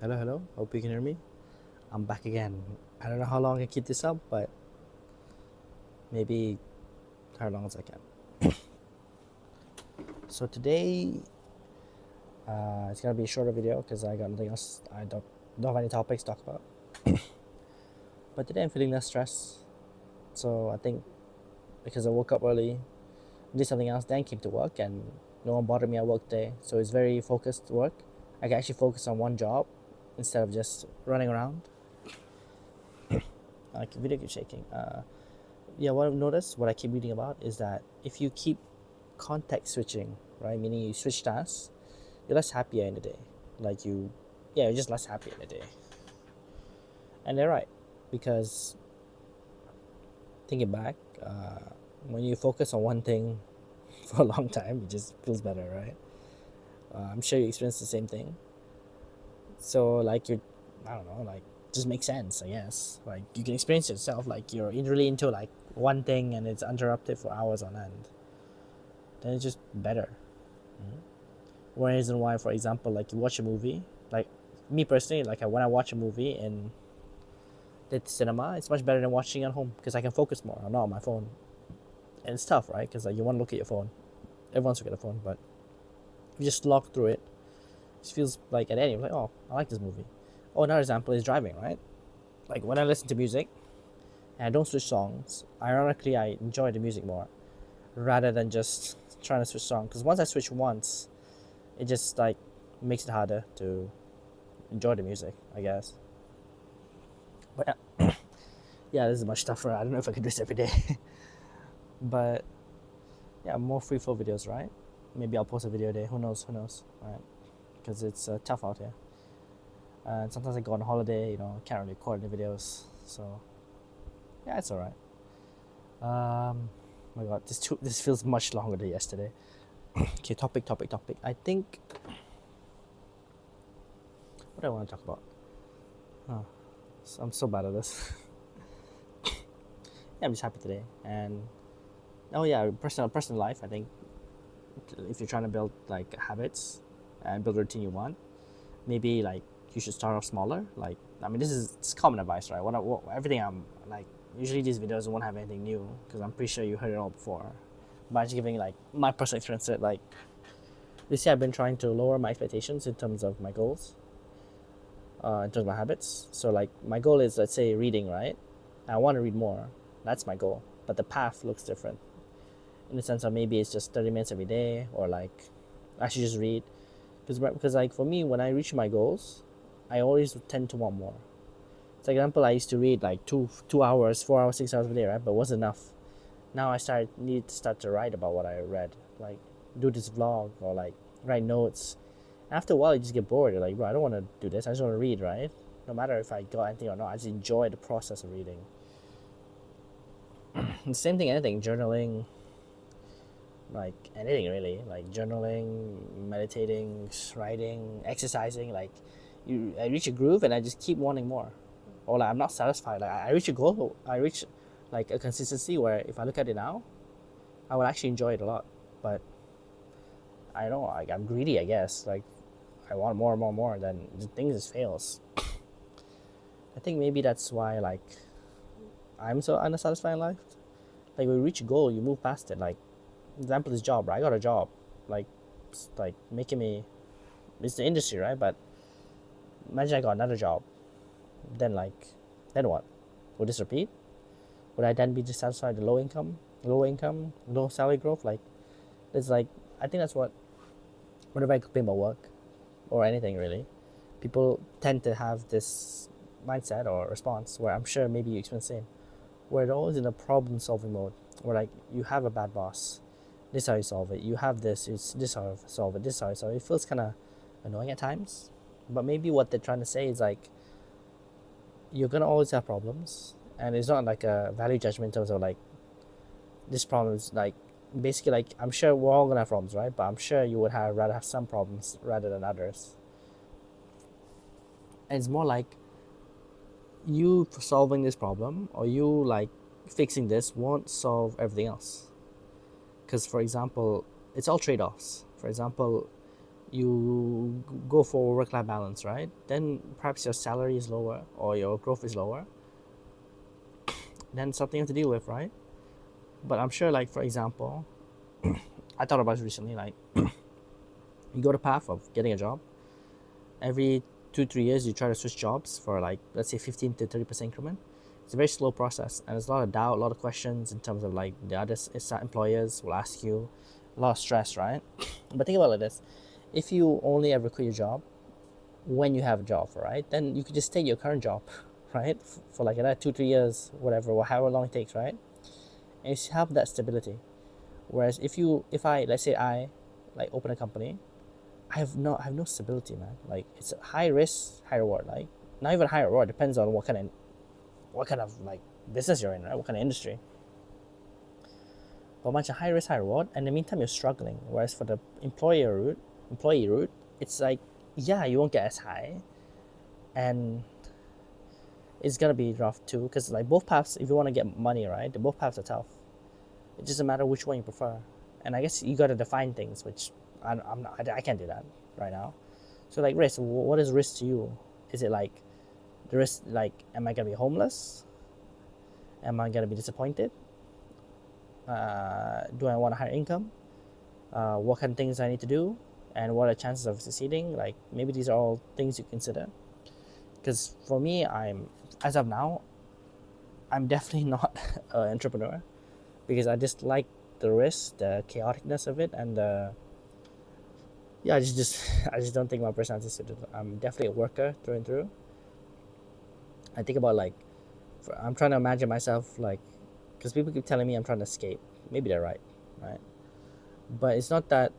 Hello, hello. Hope you can hear me. I'm back again. I don't know how long I can keep this up, but maybe how long as I can. So today, it's gonna be a shorter video because I got nothing else. I don't have any topics to talk about. But today I'm feeling less stress. So I think because I woke up early, did something else, then came to work, and no one bothered me at work day. So it's very focused work. I can actually focus on one job instead of just running around. Like video keeps shaking. Yeah, what I've noticed, what I keep reading about is that if you keep context switching, right, meaning you switch tasks, you're less happier in the day. Like you're just less happy in the day. And they're right, because thinking back, when you focus on one thing for a long time, it just feels better, right? I'm sure you experience the same thing. So like I don't know, like just makes sense, I guess. Like you can experience yourself, like you're really into like one thing and it's uninterrupted for hours on end. Then it's just better. Mm-hmm. One reason why, for example, like you watch a movie, like me personally, like when I watch a movie in the cinema, it's much better than watching at home because I can focus more. I'm not on my phone, and it's tough, right? Because like you want to look at your phone, everyone's looking at a phone, but if you just slog through it, it just feels like at the end you're like, oh, I like this movie. Oh, another example is driving, right? Like when I listen to music and I don't switch songs, ironically I enjoy the music more rather than just trying to switch songs. Because once I switch once, it just like makes it harder to enjoy the music, I guess. But yeah, this is much tougher. I don't know if I can do this every day. But yeah, more free flow videos, right? Maybe I'll post a video a day. Who knows? Who knows? Right? Because it's tough out here. And sometimes I go on holiday, can't really record any videos. So yeah, it's alright. My God, this feels much longer than yesterday. Okay, topic. I think what do I want to talk about? Huh. I'm so bad at this. Yeah, I'm just happy today. And oh yeah, personal life. I think if you're trying to build like habits and build a routine you want, maybe like you should start off smaller. Like I mean, this is common advice, right? Everything I'm like, usually these videos won't have anything new because I'm pretty sure you heard it all before. But I'm just giving like my personal experience. Like this year, I've been trying to lower my expectations in terms of my goals, in terms of my habits. So like my goal is, let's say, reading, right? I want to read more. That's my goal. But the path looks different in the sense of maybe it's just 30 minutes every day, or like I should just read. Because like for me, when I reach my goals, I always tend to want more. For example, I used to read like 2 hours, 4 hours, 6 hours a day, right? But it wasn't enough. Now I need to start to write about what I read, like do this vlog or like write notes. After a while, you just get bored. You're like, bro, I don't want to do this. I just want to read, right? No matter if I got anything or not, I just enjoy the process of reading. The same thing, anything, journaling, like anything really, like journaling, meditating, writing, exercising. Like, I reach a groove and I just keep wanting more, or like I'm not satisfied. Like I reach a goal, I reach like a consistency where if I look at it now, I would actually enjoy it a lot. But I don't know, like I'm greedy, I guess. Like I want more and more and more. Then the thing just fails. I think maybe that's why like I'm so unsatisfied in life. Like when you reach a goal, you move past it. Like example is job, right? I got a job, like making me. It's the industry, right? But imagine I got another job, then then what? Would this repeat? Would I then be dissatisfied with low income, low salary growth? Like it's like I think that's what whenever I complain about work or anything really, people tend to have this mindset or response where I'm sure maybe you experience the same, where they're always in a problem solving mode, where like you have a bad boss, this is how you solve it. You have this, it's this how you solve it. This is how you solve it. It feels kind of annoying at times, but maybe what they're trying to say is like you're gonna always have problems, and it's not like a value judgment in terms of like this problem is like basically like I'm sure we're all gonna have problems, right? But I'm sure you would have rather have some problems rather than others, and it's more like you solving this problem or you like fixing this won't solve everything else. Because for example, it's all trade-offs. For example, you go for work-life balance, right? Then perhaps your salary is lower or your growth is lower. Then something you have to deal with, right? But I'm sure, like for example, I thought about it recently. Like you go the path of getting a job. Every 2-3 years, you try to switch jobs for like let's say 15 to 30% increment. It's a very slow process, and there's a lot of doubt, a lot of questions in terms of like the other employers will ask you, a lot of stress, right? But think about it like this: if you only ever quit your job when you have a job, right? Then you could just take your current job, right, for like another 2-3 years, whatever, or however long it takes, right? And you have that stability. Whereas if I let's say I like open a company, I have no stability, man. Like it's a high risk, high reward. Like not even high reward, depends on what kind of like business you're in, right? What kind of industry. But much a high risk, high reward. And in the meantime, you're struggling. Whereas for the employee route, it's like yeah, you won't get as high, and it's gonna be rough too. Because like both paths, if you want to get money, right, the both paths are tough. It doesn't matter which one you prefer. And I guess you gotta define things, which I'm not. I can't do that right now. So like risk, what is risk to you? Is it like the risk? Like, am I gonna be homeless? Am I gonna be disappointed? Do I want a higher income? What kind of things I need to do? And what are the chances of succeeding? Like maybe these are all things you consider. Because for me, as of now, I'm definitely not an entrepreneur because I just like the risk, the chaoticness of it, and yeah, I just don't think my personality is suited. I'm definitely a worker through and through. I think about like, I'm trying to imagine myself like, because people keep telling me I'm trying to escape. Maybe they're right, right? But it's not that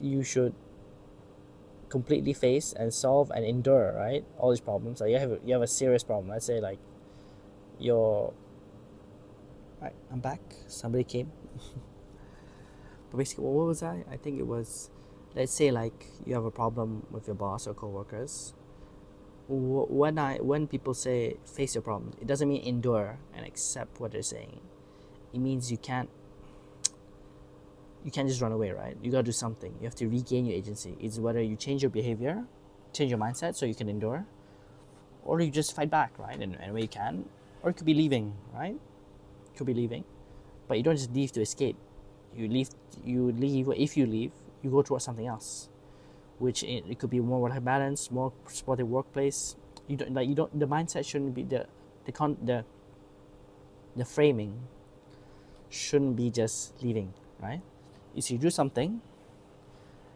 you should completely face and solve and endure, right? All these problems. Like you have a serious problem. Let's say like you're right. I'm back. Somebody came. But basically, what was I think it was. Let's say like you have a problem with your boss or coworkers. When people say face your problems, it doesn't mean endure and accept what they're saying. It means you can't just run away, right? You gotta do something. You have to regain your agency. It's whether you change your behavior, change your mindset so you can endure, or you just fight back, right? In any way you can. Or it could be leaving, right? It could be leaving. But you don't just leave to escape. If you leave, you go towards something else. Which it could be more work-life balance, more supportive workplace. You don't the mindset shouldn't be the framing shouldn't be just leaving, right? Is you do something,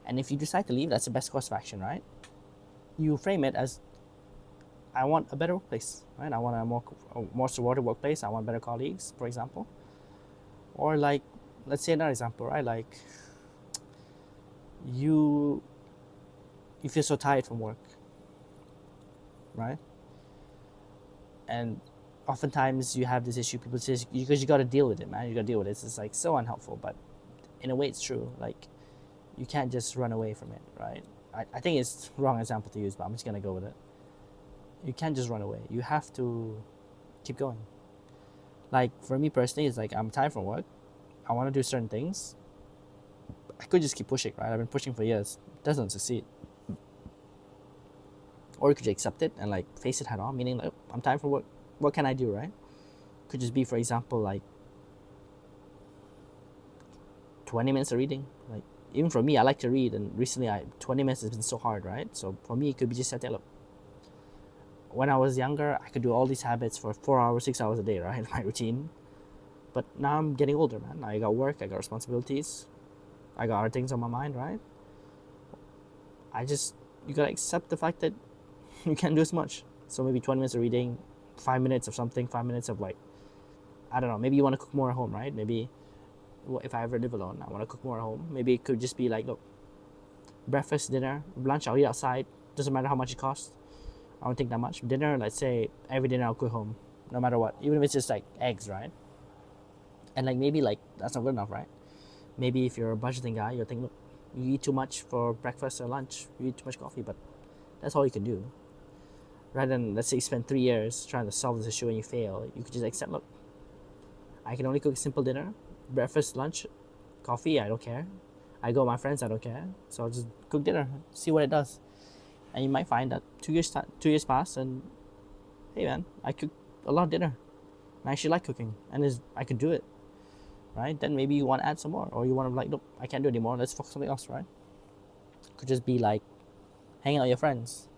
and if you decide to leave, that's the best course of action, right? You frame it as, I want a better workplace, right? I want a more supportive workplace. I want better colleagues, for example. Or like, let's say another example, right? Like, you feel so tired from work, right? And oftentimes you have this issue. People say because you got to deal with it, man. You got to deal with it. It's like so unhelpful, but in a way, it's true. Like, you can't just run away from it, right? I think it's the wrong example to use, but I'm just gonna go with it. You can't just run away. You have to keep going. Like for me personally, it's like I'm tired from work. I want to do certain things. I could just keep pushing, right? I've been pushing for years. It doesn't succeed. Or you could just accept it and like face it head on, meaning like, I'm tired from work. What can I do, right? Could just be, for example, like 20 minutes of reading. Like even for me, I like to read, and recently 20 minutes has been so hard, right? So for me, it could be just set, look, when I was younger, I could do all these habits for 4 hours, 6 hours a day, right? My routine. But now I'm getting older, man. I got work, I got responsibilities, I got other things on my mind, right? You gotta accept the fact that you can't do as much. So maybe 20 minutes of reading, 5 minutes of something, 5 minutes of like, I don't know, maybe you want to cook more at home, right? Maybe if I ever live alone, I want to cook more at home. Maybe it could just be like, look, breakfast, dinner, lunch, I'll eat outside. Doesn't matter how much it costs. I don't think that much. Dinner, let's say every dinner I'll cook home, no matter what. Even if it's just like eggs, right? And like maybe like that's not good enough, right? Maybe if you're a budgeting guy, you're thinking, look, you eat too much for breakfast or lunch, you eat too much coffee, but that's all you can do. Rather than, let's say you spend 3 years trying to solve this issue and you fail, you could just accept, look, I can only cook a simple dinner. breakfast, lunch, coffee, I don't care. I go with my friends, I don't care. So I'll just cook dinner, see what it does. And you might find that 2 years pass, and hey man, I cook a lot of dinner. I actually like cooking, and I could do it, right? Then maybe you want to add some more, or you want to like, nope, I can't do it anymore. Let's focus on something else, right? Could just be like hanging out with your friends,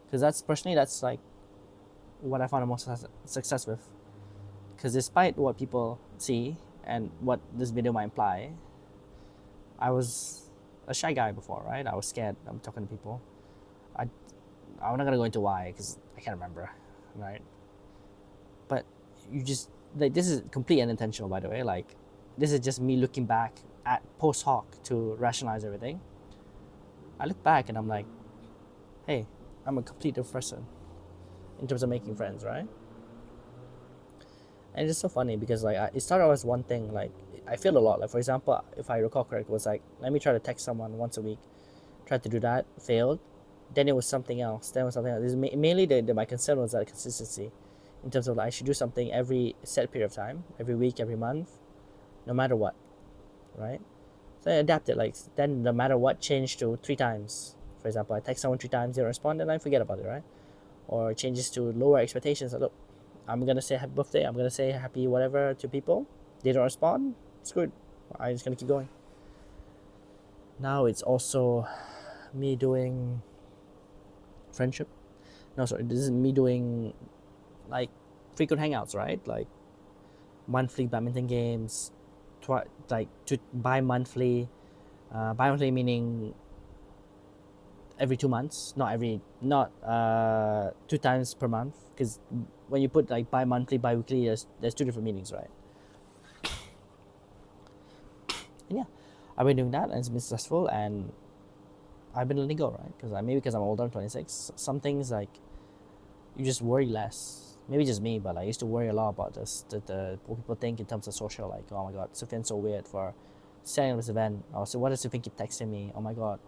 because that's like what I found the most success with. Because despite what people see and what this video might imply, I was a shy guy before, right? I was scared. I'm talking to people. I'm not gonna go into why because I can't remember, right? But you just like this is complete unintentional, by the way. Like this is just me looking back at post hoc to rationalize everything. I look back and I'm like, hey, I'm a complete different person in terms of making friends, right? And it's so funny because like it started out as one thing. Like I feel a lot. Like for example, if I recall correct, it was like let me try to text someone once a week. Tried to do that, failed. Then it was something else. Then it was something else. Mainly my concern was that consistency, in terms of like I should do something every set period of time, every week, every month, no matter what, right? So I adapted. Like then, no matter what, changed to 3 times. For example, I text someone 3 times, they don't respond, and I forget about it, right? Or changes to lower expectations. Like, look, I'm gonna say happy birthday. I'm gonna say happy whatever to people. They don't respond. It's good. I'm just gonna keep going. Now it's also me doing friendship. No, sorry. This is me doing like frequent hangouts, right? Like monthly badminton games, like to bi-monthly. Bi-monthly meaning every 2 months, not 2 times per month. Because when you put like bi-monthly, bi-weekly, there's two different meanings, right? And yeah, I've been doing that and it's been successful, and I've been letting go, right? Because because I'm older, I'm 26. Some things like you just worry less. Maybe just me, but I used to worry a lot about this. What people think in terms of social, like, oh my god, Sufyan's so weird for setting up this event. Or so what does Sufyan keep texting me? Oh my god,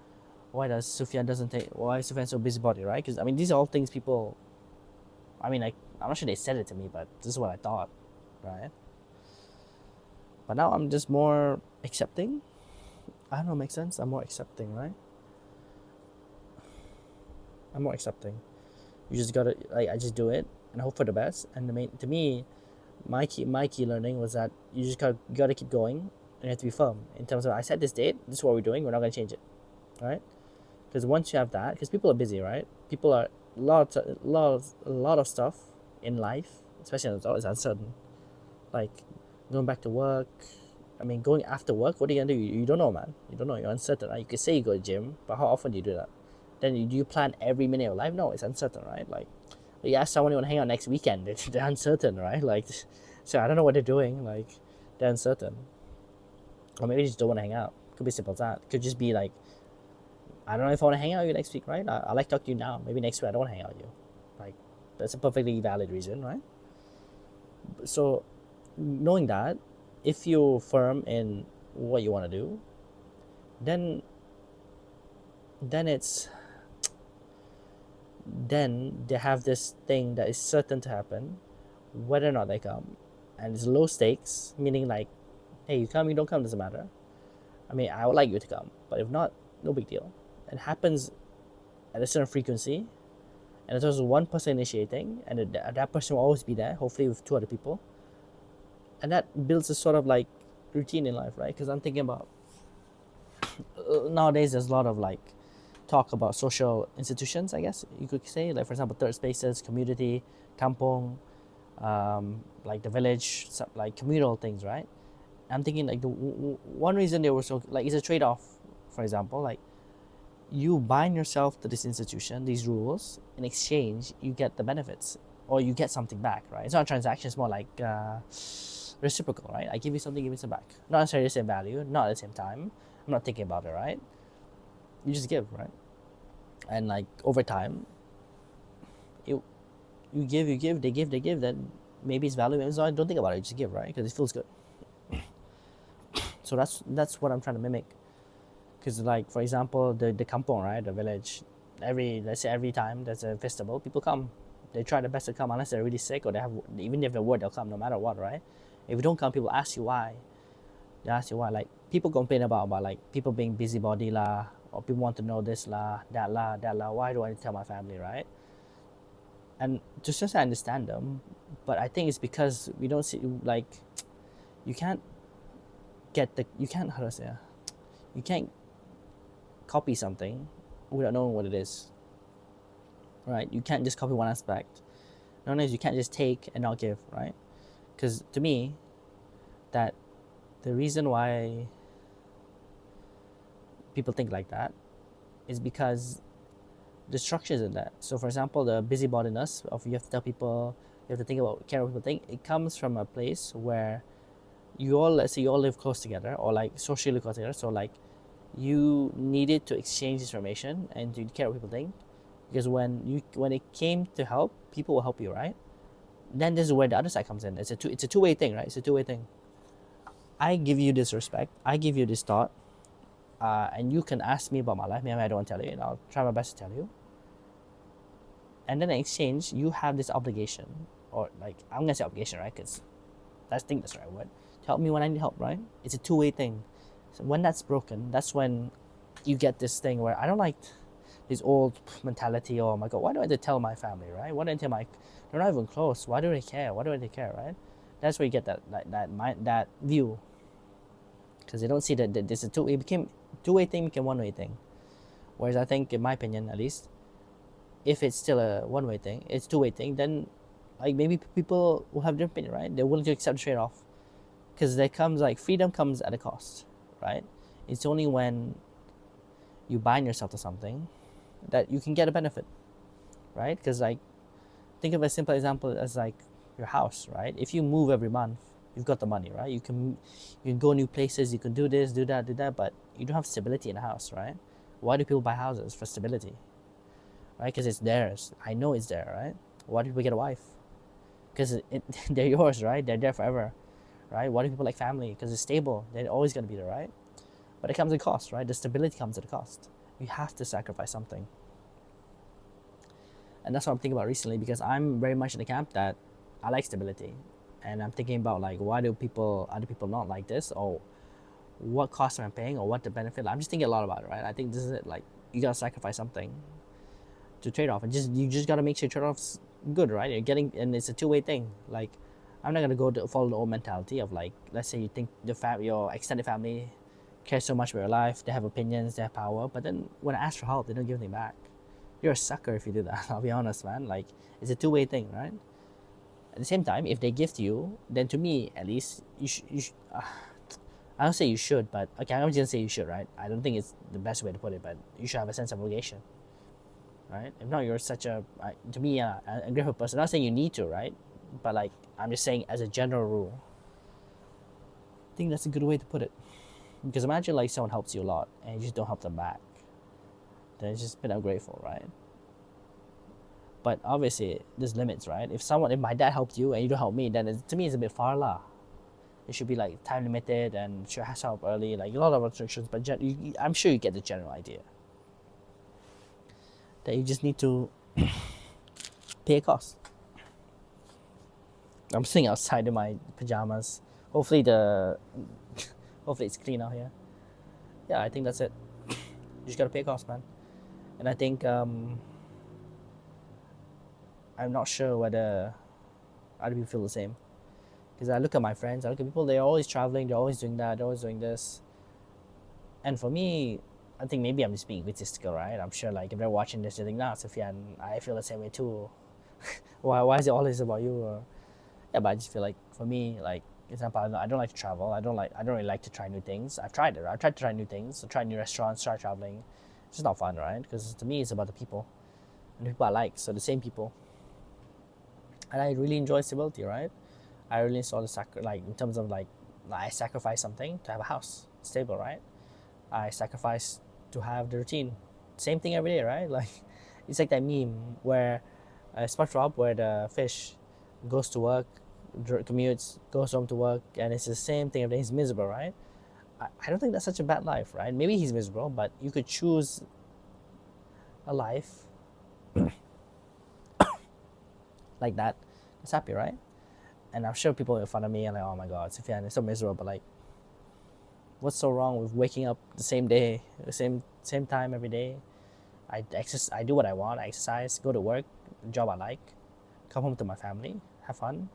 why is Sufyan so busybody, right? Because I mean, these are all things people. I mean, like, I'm not sure they said it to me, but this is what I thought, right? But now I'm just more accepting. I don't know, makes sense. I'm more accepting, right? I'm more accepting. You just gotta like I just do it and hope for the best. And to me, my key learning was that you just gotta keep going and you have to be firm in terms of I set this date, this is what we're doing, we're not gonna change it, right? Because once you have that, because people are busy, right? People are a lot of stuff in life, especially in adult, is uncertain. Like going back to work. I mean, going after work, what are you gonna do? You don't know, man. You don't know. You're uncertain, right? You could say you go to gym, but how often do you do that? Then do you plan every minute of life? No, it's uncertain, right? Like, you ask someone you want to hang out next weekend, they're uncertain, right? Like, so I don't know what they're doing. Like, they're uncertain, or maybe they just don't want to hang out. Could be simple as that. Could just be like, I don't know if I want to hang out with you next week, right? I like to talk to you now. Maybe next week I don't want to hang out with you. Like, that's a perfectly valid reason, right? So, knowing that, if you're firm in what you want to do, then it's then they have this thing that is certain to happen, whether or not they come, and it's low stakes, meaning like, hey, you come, you don't come, doesn't matter. I mean, I would like you to come, but if not, no big deal. It happens at a certain frequency, and there's one person initiating, and that person will always be there, hopefully with 2 other people, and that builds a sort of like routine in life, right? Because I'm thinking about nowadays there's a lot of like talk about social institutions, I guess you could say, like for example third spaces, community, kampong, like the village, like communal things, right? I'm thinking like one reason they were so like it's a trade-off. For example, like you bind yourself to this institution, these rules, in exchange you get the benefits or you get something back, right? It's not a transaction, it's more like reciprocal, right? I give you something, give me some back. Not necessarily the same value, not at the same time. I'm not thinking about it, right? You just give, right? And like over time, you give, they give, then maybe it's value, maybe it's not. Don't think about it, you just give, right? Because it feels good. So that's what I'm trying to mimic. Because like for example, the kampong, right, the village, let's say every time there's a festival, people come. They try their best to come unless they're really sick or they have, even if they're worried, they'll come no matter what, right? If you don't come, people ask you why. They ask you why. Like people complain about like people being busybody lah, or people want to know this lah, that lah, that lah. Why do I need to tell my family, right? And just I understand them, but I think it's because we don't see like you can't you can't how do I say you can't copy something without knowing what it is, right? You can't just copy one aspect. Known as you can't just take and not give, right? Because to me, that the reason why people think like that is because the structure isn't that. So for example, the busybodiness of you have to tell people, you have to think about care what people think. It comes from a place where let's say you all live close together or like socially close together. So like you needed to exchange information and to care what people think, because when it came to help, people will help you, right? Then this is where the other side comes in. It's a two-way thing, right? It's a two-way thing. I give you this respect, I give you this thought, and you can ask me about my life. Maybe I don't want to tell you, and I'll try my best to tell you. And then in exchange, you have this obligation, or like I'm gonna say obligation, right? Because I think that's the right word. To help me when I need help, right? It's a two-way thing. So when that's broken, that's when you get this thing where I don't like this old mentality. Oh my god, why do I have to tell my family, right? Why do I tell my? They're not even close. Why do they care? Why do they care, right? That's where you get that view, because they don't see that this is two-way thing became one-way thing. Whereas I think, in my opinion, at least, if it's still a one-way thing, it's two-way thing, then like maybe people will have different opinion, right? They're willing to accept the trade-off, because there comes like freedom comes at a cost, right? It's only when you bind yourself to something that you can get a benefit, right? Because like think of a simple example as like your house, right? If you move every month, you've got the money, right? You can go new places, you can do this, do that, but you don't have stability in a house, right? Why do people buy houses? For stability, right? Because it's theirs. I know it's there, right? Why do people get a wife? Because they're yours, right? They're there forever, right? Why do people like family? Because it's stable. They're always going to be there, right? But it comes at a cost, right? The stability comes at a cost. You have to sacrifice something. And that's what I'm thinking about recently, because I'm very much in the camp that I like stability. And I'm thinking about like, why do other people not like this? Or what cost am I paying? Or what the benefit? I'm just thinking a lot about it, right? I think this is it. Like, you got to sacrifice something to trade off. And you just got to make sure trade-off's good, right? You're getting, and it's a two-way thing. Like, I'm not going to follow the old mentality of like, let's say you think your extended family care so much about your life, they have opinions, they have power, but then when I ask for help, they don't give anything back. You're a sucker if you do that. I'll be honest, man. Like, it's a two-way thing, right? At the same time, if they give to you, then to me, at least, I don't say you should, but okay, I'm just gonna say you should, right? I don't think it's the best way to put it, but you should have a sense of obligation, right? If not, you're such a, to me, a grateful person. I'm not saying you need to, right? But like, I'm just saying as a general rule, I think that's a good way to put it. Because imagine like someone helps you a lot and you just don't help them back. Then it's just a bit ungrateful, right? But obviously, there's limits, right? If my dad helped you and you don't help me, then to me it's a bit far lah. It should be like time limited and should have help early, like a lot of restrictions. But I'm sure you get the general idea. That you just need to pay a cost. I'm sitting outside in my pajamas. Hopefully it's clean out here. Yeah, I think that's it. You just gotta pay a cost, man. And I think I'm not sure whether other people feel the same. Because I look at my friends, I look at people, they're always traveling, they're always doing that, they're always doing this. And for me, I think maybe I'm just being egotistical, right? I'm sure like if they're watching this, they think, nah, Sufyan, I feel the same way too. why is it always about you? Or, yeah, but I just feel like for me, like, example, I don't like to travel. I don't really like to try new things. I've tried it. I've tried to try new things. Try new restaurants. Try traveling. It's just not fun, right? Because to me, it's about the people, and the people I like. So the same people. And I really enjoy stability, right? I really saw in terms of like I sacrifice something to have a house stable, right? I sacrifice to have the routine, same thing every day, right? Like it's like that meme where SpongeBob, where the fish goes to work, commutes, goes home to work, and it's the same thing every day. He's miserable, right? I don't think that's such a bad life, right? Maybe he's miserable, but you could choose a life like that. It's happy, right? And I'm sure people in front of me are like, oh my God, Sufyan, it's so miserable. But like, what's so wrong with waking up the same day, the same time every day? I do what I want. I exercise, go to work, job I like, come home to my family, have fun,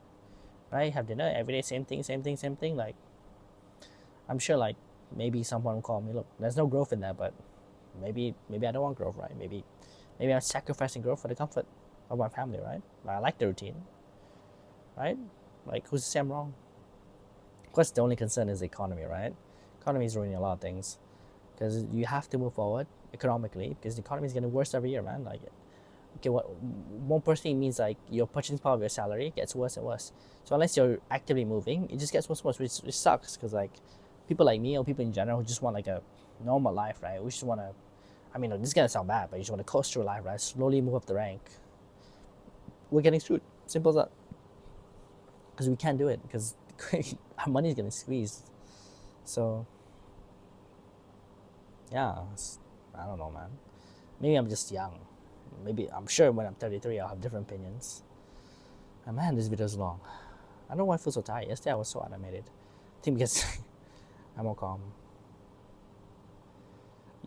right? Have dinner every day, same thing, same thing, same thing. Like, I'm sure like maybe someone will call me, look, there's no growth in that, but maybe I don't want growth, right? Maybe I'm sacrificing growth for the comfort of my family, right? I like the routine, right? Like, who's to say I'm wrong? Of course, the only concern is the economy, right? Economy is ruining a lot of things because you have to move forward economically because the economy is getting worse every year, man. Like, okay, what one person means like your purchasing power of your salary gets worse and worse. So unless you're actively moving, it just gets worse and worse, which sucks because like people like me or people in general who just want like a normal life, right? We just want to, I mean, this is gonna sound bad, but you just want to coast through life, right? Slowly move up the rank. We're getting screwed. Simple as that. Because we can't do it because our money is getting squeezed. So yeah, I don't know, man. Maybe I'm just young. Maybe I'm sure when I'm 33, I'll have different opinions. And man, this video is long. I don't know why I feel so tired. Yesterday I was so animated. I think because I'm more calm.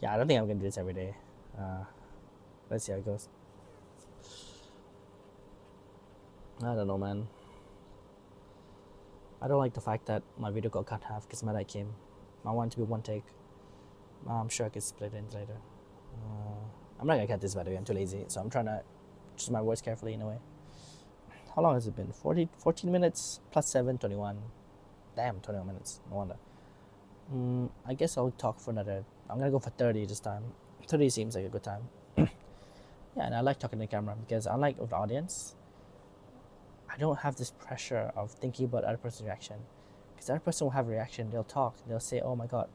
Yeah, I don't think I'm gonna do this every day. Let's see how it goes. I don't know, man. I don't like the fact that my video got cut half because my dad came. I want it to be one take. I'm sure I could split it in later. I'm not gonna cut this, by the way. I'm too lazy, so I'm trying to choose my words carefully in a way. How long has it been? 14 minutes plus 7, 21. Damn, 21 minutes. No wonder. I guess I'll talk for another. I'm gonna go for 30 this time. 30 seems like a good time. Yeah, and I like talking to the camera because unlike with the audience, I don't have this pressure of thinking about the other person's reaction. Because the other person will have a reaction, they'll talk, they'll say, oh my God.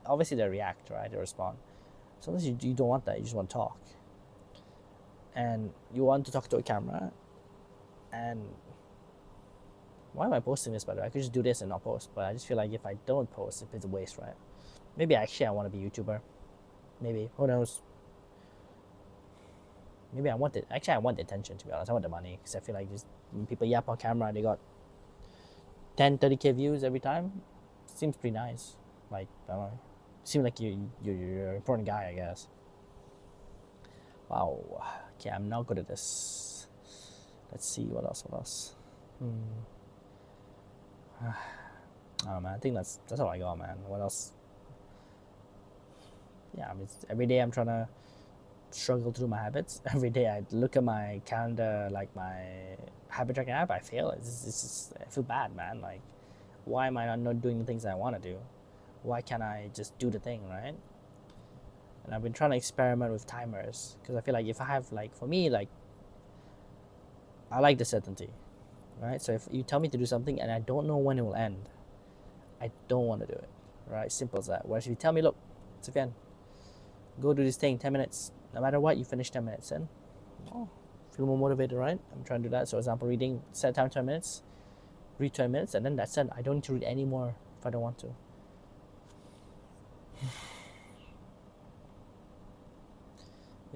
Obviously, they react, right? They respond. Sometimes you don't want that, you just want to talk. And you want to talk to a camera. And why am I posting this, by the way? I could just do this and not post. But I just feel like if I don't post, it's a waste, right? Maybe actually I want to be a YouTuber. Maybe. Who knows? Maybe I want it. Actually, I want the attention, to be honest. I want the money. Because I feel like just when people yap on camera, they got 10, 30K views every time. Seems pretty nice. Like, I don't know. Seems like you're an important guy, I guess. Wow. Okay, I'm not good at this. Let's see, what else? I don't know, man. I think that's all I got, man. What else? Yeah, I mean, every day I'm trying to struggle through my habits. Every day I look at my calendar, like my habit tracking app, I fail. It's just, I feel bad, man. Like, why am I not doing the things I want to do? Why can't I just do the thing, right? And I've been trying to experiment with timers because I feel like if I have, like, for me, like, I like the certainty, right? So if you tell me to do something and I don't know when it will end, I don't want to do it, right? Simple as that. Whereas if you tell me, look, Sufyan, go do this thing 10 minutes, no matter what, you finish 10 minutes in, oh, feel more motivated, right? I'm trying to do that. So, for example, reading, set time 10 minutes, read 20 minutes, and then that's it. I don't need to read any more if I don't want to.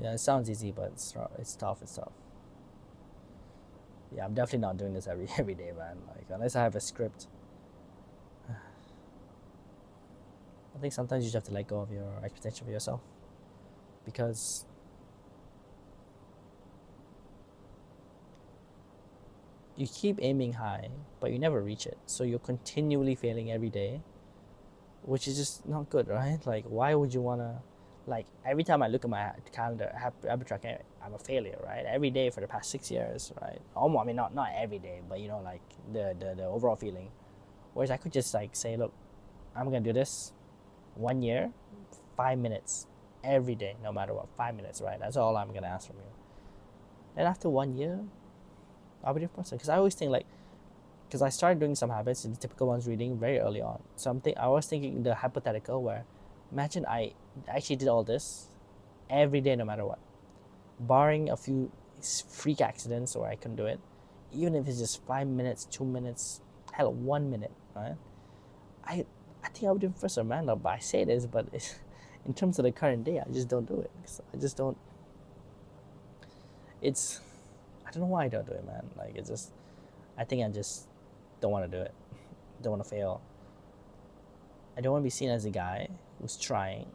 Yeah, it sounds easy, but it's tough. Yeah, I'm definitely not doing this every day, man. Like, unless I have a script. I think sometimes you just have to let go of your expectation for yourself. Because you keep aiming high, but you never reach it. So you're continually failing every day, which is just not good, right? Like, why would you want to, like, every time I look at my calendar, habit tracking, I'm a failure, right? Every day for the past 6 years, right? Almost, I mean, not every day, but you know, like the overall feeling. Whereas I could just like say, look, I'm gonna do this 1 year, 5 minutes every day, no matter what, 5 minutes, right? That's all I'm gonna ask from you. Then after 1 year, I'll be a different person. Because I always think like, because I started doing some habits, the typical ones, reading very early on. So I was thinking the hypothetical where, imagine I actually did all this every day, no matter what, barring a few freak accidents where I couldn't do it. Even if it's just 5 minutes, 2 minutes, hell, 1 minute, right? I think I would do it first, man. But I say this, but in terms of the current day, I just don't do it. I just don't. I don't know why I don't do it, man. Like, it's just, I think I'm just don't want to do it. Don't want to fail. I don't want to be seen as a guy who's trying.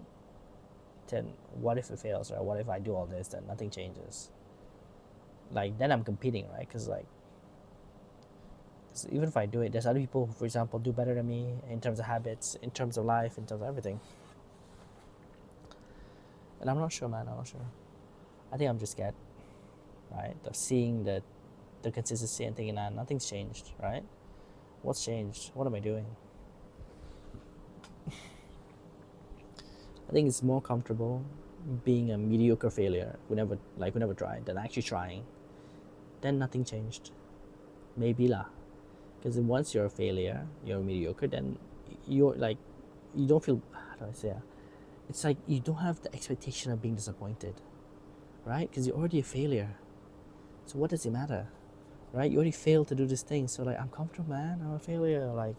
Then what if it fails, right? What if I do all this, then nothing changes? Like then I'm competing, right? Because like, 'cause even if I do it, there's other people who, for example, do better than me in terms of habits, in terms of life, in terms of everything. And I'm not sure, man. I'm not sure. I think I'm just scared, right? Of seeing the consistency and thinking, nah, nothing's changed, right? What's changed? What am I doing? I think it's more comfortable being a mediocre failure who never tried than actually trying. Then nothing changed. Maybe lah. Because once you're a failure, you're mediocre, then you're like, you don't feel, how do I say it? It's like you don't have the expectation of being disappointed, right? Because you're already a failure. So what does it matter, right? You already failed to do this thing. So like, I'm comfortable, man. I'm a failure. Like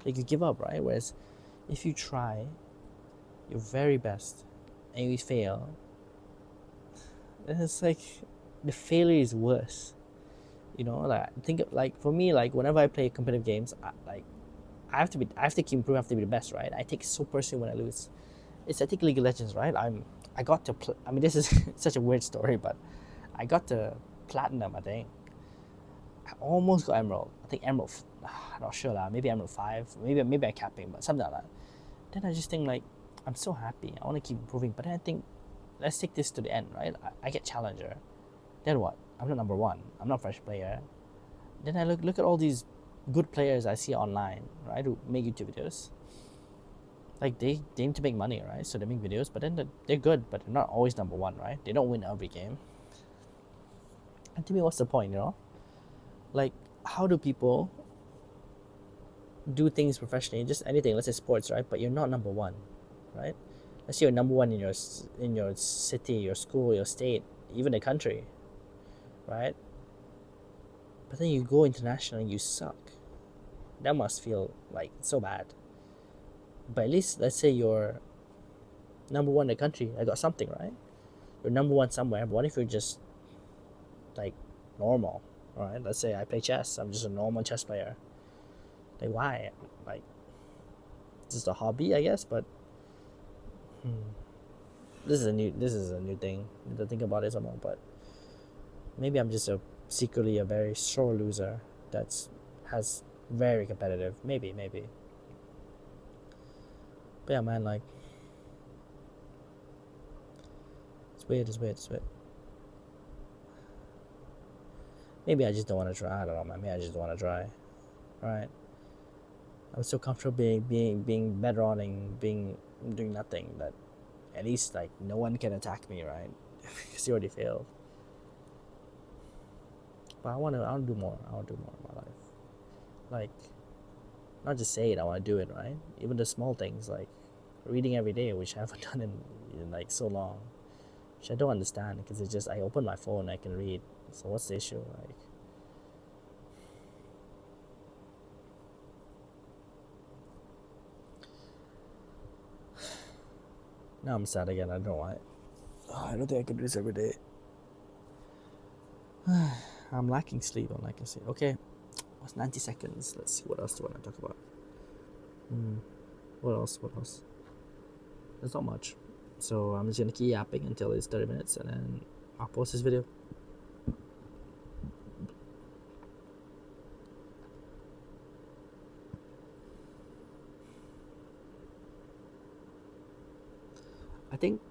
you give up, right? Whereas if you try your very best and you fail, then it's like the failure is worse. You know, like think of, like for me, like whenever I play competitive games, I have to keep improving, I have to be the best, right? I take it so personally when I lose. I take League of Legends, right? I got to I mean, this is such a weird story, but I got to platinum, I think. I almost got emerald. I think emerald, I'm not sure lah. Maybe emerald 5. Maybe I'm capping, but something like that. Then I just think like, I'm so happy. I want to keep improving. But then I think, let's take this to the end, right? I get challenger. Then what? I'm not number 1. I'm not fresh player. Then I look at all these good players I see online, right? Who make YouTube videos. Like they aim to make money, right? So they make videos, but then they're good, but they're not always number 1, right? They don't win every game. And to me, what's the point, you know? Like, how do people do things professionally? Just anything, let's say sports, right? But you're not number 1, right? Let's say you're number 1 in your city, your school, your state, even the country, right? But then you go international and you suck. That must feel like so bad. But at least, let's say you're number 1 in the country. I got something, right? You're number 1 somewhere. But what if you're just like normal, right? Let's say I play chess. I'm just a normal chess player. Like why? Like, it's just a hobby, I guess. But this is a new thing to think about it some more. But maybe I'm just secretly a very sore loser has very competitive. Maybe. But yeah, man, like, it's weird. Maybe I just don't want to try. I don't know, man. Maybe I just don't want to try. Right? I'm so comfortable being better on and doing nothing that at least like no one can attack me, right? Because you already failed. But I want to do more. I want to do more in my life. Like, not just say it. I want to do it, right? Even the small things like reading every day, which I haven't done in like so long, which I don't understand because it's just I open my phone, I can read. So what's the issue? Like, now I'm sad again. I don't know why. I don't think I can do this every day. I'm lacking sleep. Okay, what's 90 seconds? Let's see, what else do I want to talk about? What else? There's not much. So I'm just gonna keep yapping until it's 30 minutes and then I'll post this video. I think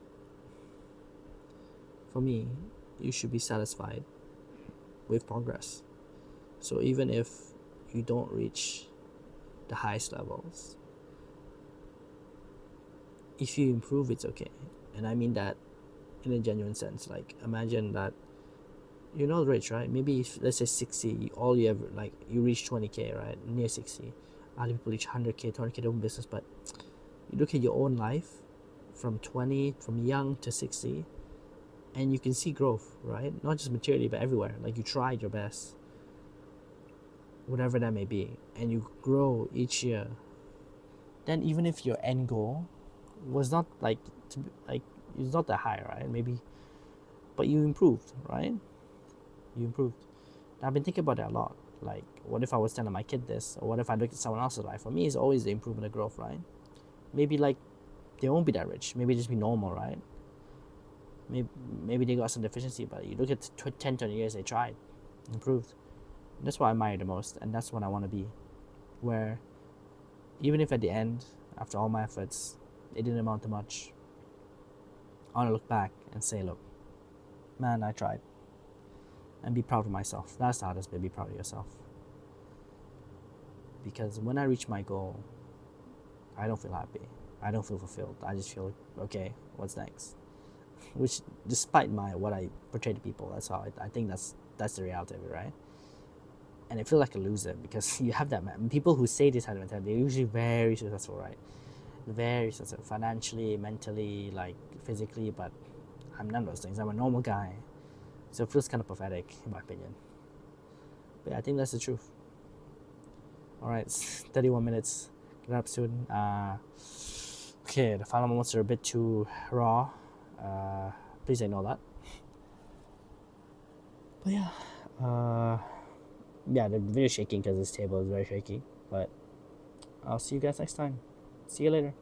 for me, you should be satisfied with progress. So even if you don't reach the highest levels, if you improve, it's okay. And I mean that in a genuine sense. Like, imagine that you're not rich, right? Maybe if, let's say 60, all you ever, like, you reach 20k, right? Near 60. Other people reach 100k, 200k, their own business. But you look at your own life from young to 60, and you can see growth, right? Not just materially, but everywhere. Like, you tried your best, whatever that may be, and you grow each year. Then even if your end goal was not it's not that high, right? Maybe, but you improved, right? You improved. I've been thinking about that a lot. Like, what if I was telling my kid this, or what if I looked at someone else's life? For me, it's always the improvement and growth, right? Maybe like they won't be that rich. Maybe just be normal, right? Maybe they got some deficiency, but you look at 10, 20 years, they tried, improved. That's what I admire the most, and that's what I want to be. Where even if at the end, after all my efforts, it didn't amount to much, I want to look back and say, look, man, I tried. And be proud of myself. That's the hardest bit, be proud of yourself. Because when I reach my goal, I don't feel happy. I don't feel fulfilled. I just feel, okay, what's next? Which, despite what I portray to people, that's how I think that's the reality of it, right? And I feel like a loser because you have that man. People who say this kind of mentality, they're usually very successful, right? Very successful, financially, mentally, like physically, but I'm none of those things. I'm a normal guy. So it feels kind of pathetic, in my opinion. But yeah, I think that's the truth. Alright, 31 minutes. Get up soon. Okay, the final moments are a bit too raw. Please ignore that. But yeah, yeah, the video is shaking because this table is very shaky. But I'll see you guys next time. See you later.